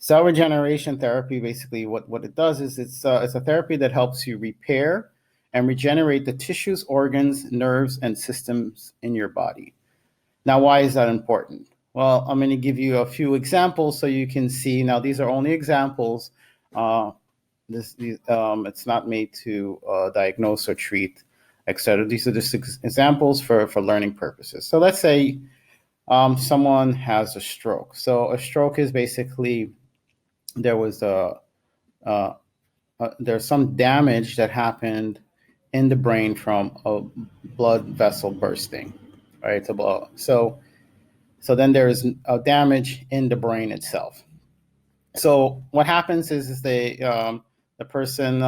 Cell regeneration therapy, basically what it does is it's a therapy that helps you repair and regenerate the tissues, organs, nerves, and systems in your body. Now, why is that important? Well, I'm going to give you a few examples so you can see. Now, these are only examples. It's not made to diagnose or treat, etc. These are just examples for learning purposes. So let's say someone has a stroke. So a stroke is basically there's some damage that happened in the brain from a blood vessel bursting, right? So then there is a damage in the brain itself. So what happens is the person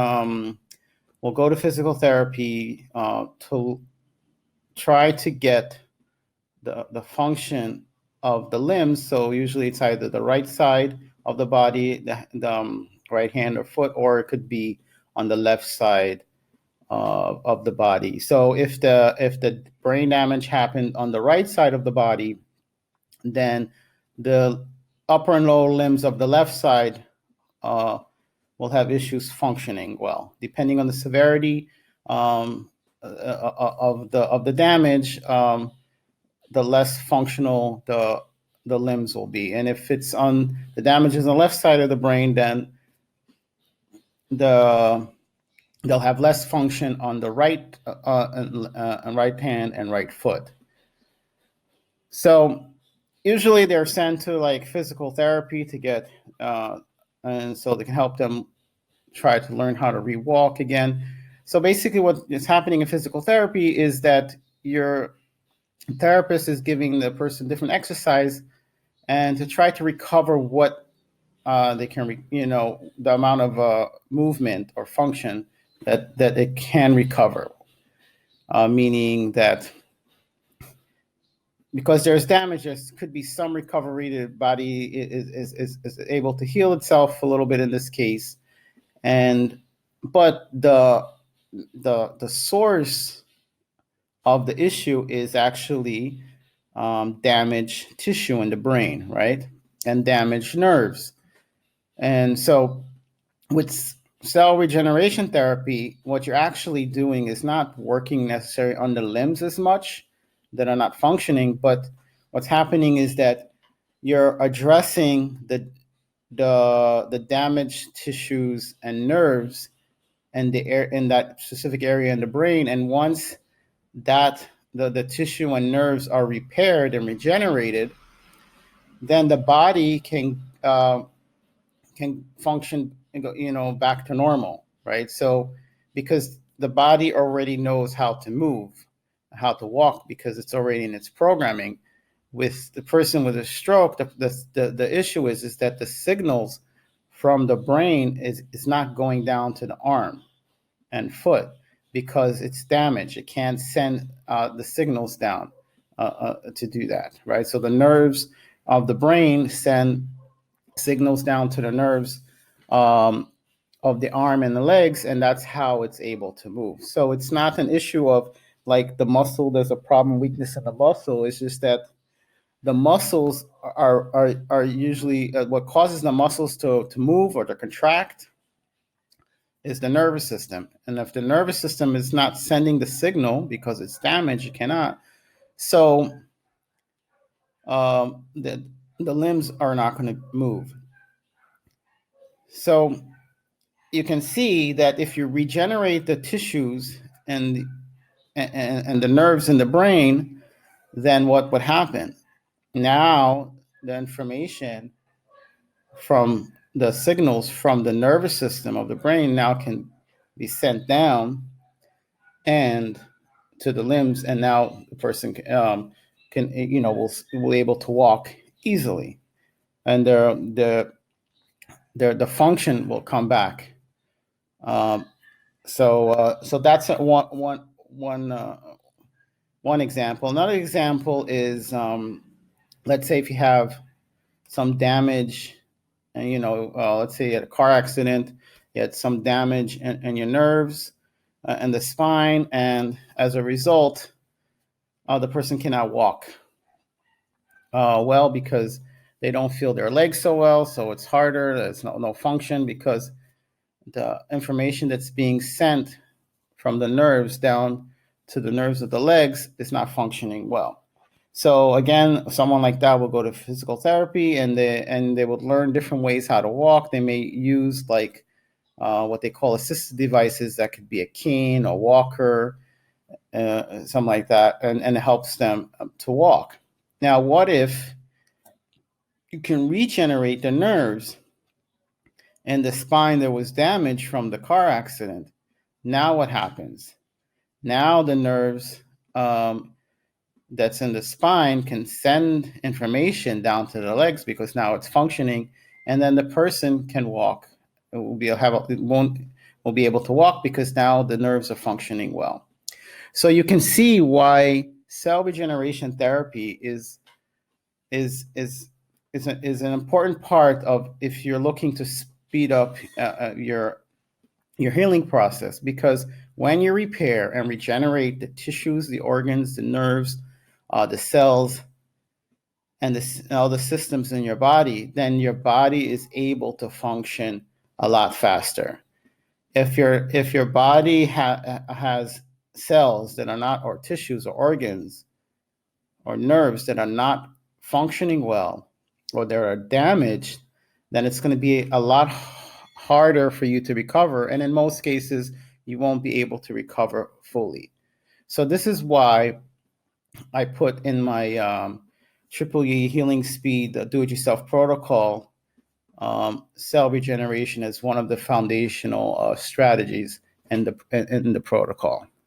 will go to physical therapy to try to get the function of the limbs. So usually it's either the right side of the body, the right hand or foot, or it could be on the left side of the body. So if the brain damage happened on the right side of the body, then the upper and lower limbs of the left side will have issues functioning well. Depending on the severity of the damage, the less functional the limbs will be. And if it's on the damage is on the left side of the brain, then they'll have less function on the right right hand and right foot. So usually they're sent to like physical therapy to get, and so they can help them try to learn how to re-walk again. So basically what is happening in physical therapy is that your therapist is giving the person different exercise and to try to recover what they can, the amount of movement or function that it can recover, meaning that because there's damage, there could be some recovery. The body is able to heal itself a little bit in this case, but the source of the issue is actually damaged tissue in the brain, right, and damaged nerves. And so, with cell regeneration therapy, what you're actually doing is not working necessarily on the limbs as much that are not functioning, but what's happening is that you're addressing the damaged tissues and nerves and in that specific area in the brain. And once that the tissue and nerves are repaired and regenerated, then the body can function, back to normal, right? So because the body already knows how to move, how to walk, because it's already in its programming. With the person with a stroke, the issue is that the signals from the brain is not going down to the arm and foot because it's damaged. It can't send the signals down to do that, right? So the nerves of the brain send signals down to the nerves of the arm and the legs, and that's how it's able to move. So it's not an issue of like the muscle, there's a problem, weakness in the muscle. It's just that the muscles are usually what causes the muscles to move or to contract is the nervous system. And if the nervous system is not sending the signal because it's damaged, it cannot. So the limbs are not going to move. So you can see that if you regenerate the tissues and the nerves in the brain, then what would happen? Now the information from the signals from the nervous system of the brain now can be sent down and to the limbs, and now the person can will be able to walk easily, and the function will come back. So that's one example. Another example is let's say if you have some damage, and let's say you had a car accident, you had some damage in your nerves and the spine, and as a result, the person cannot walk well because they don't feel their legs so well, so it's harder. There's no function because the information that's being sent from the nerves down to the nerves of the legs is not functioning well. So again, someone like that will go to physical therapy, and they would learn different ways how to walk. They may use like what they call assistive devices. That could be a cane, a walker, something like that, and it helps them to walk. Now, what if you can regenerate the nerves in the spine that was damaged from the car accident? Now what happens? Now the nerves that's in the spine can send information down to the legs because now it's functioning, and then the person can walk. It will be able to walk because now the nerves are functioning well. So you can see why cell regeneration therapy is an important part of if you're looking to speed up your healing process, because when you repair and regenerate the tissues, the organs, the nerves, the cells, and all the systems in your body, then your body is able to function a lot faster. If your body has cells that are not, or tissues or organs or nerves that are not functioning well, or they are damaged, then it's going to be a lot harder for you to recover. And in most cases, you won't be able to recover fully. So this is why I put in my Triple E Healing Speed Do-It-Yourself protocol, cell regeneration as one of the foundational strategies in the protocol.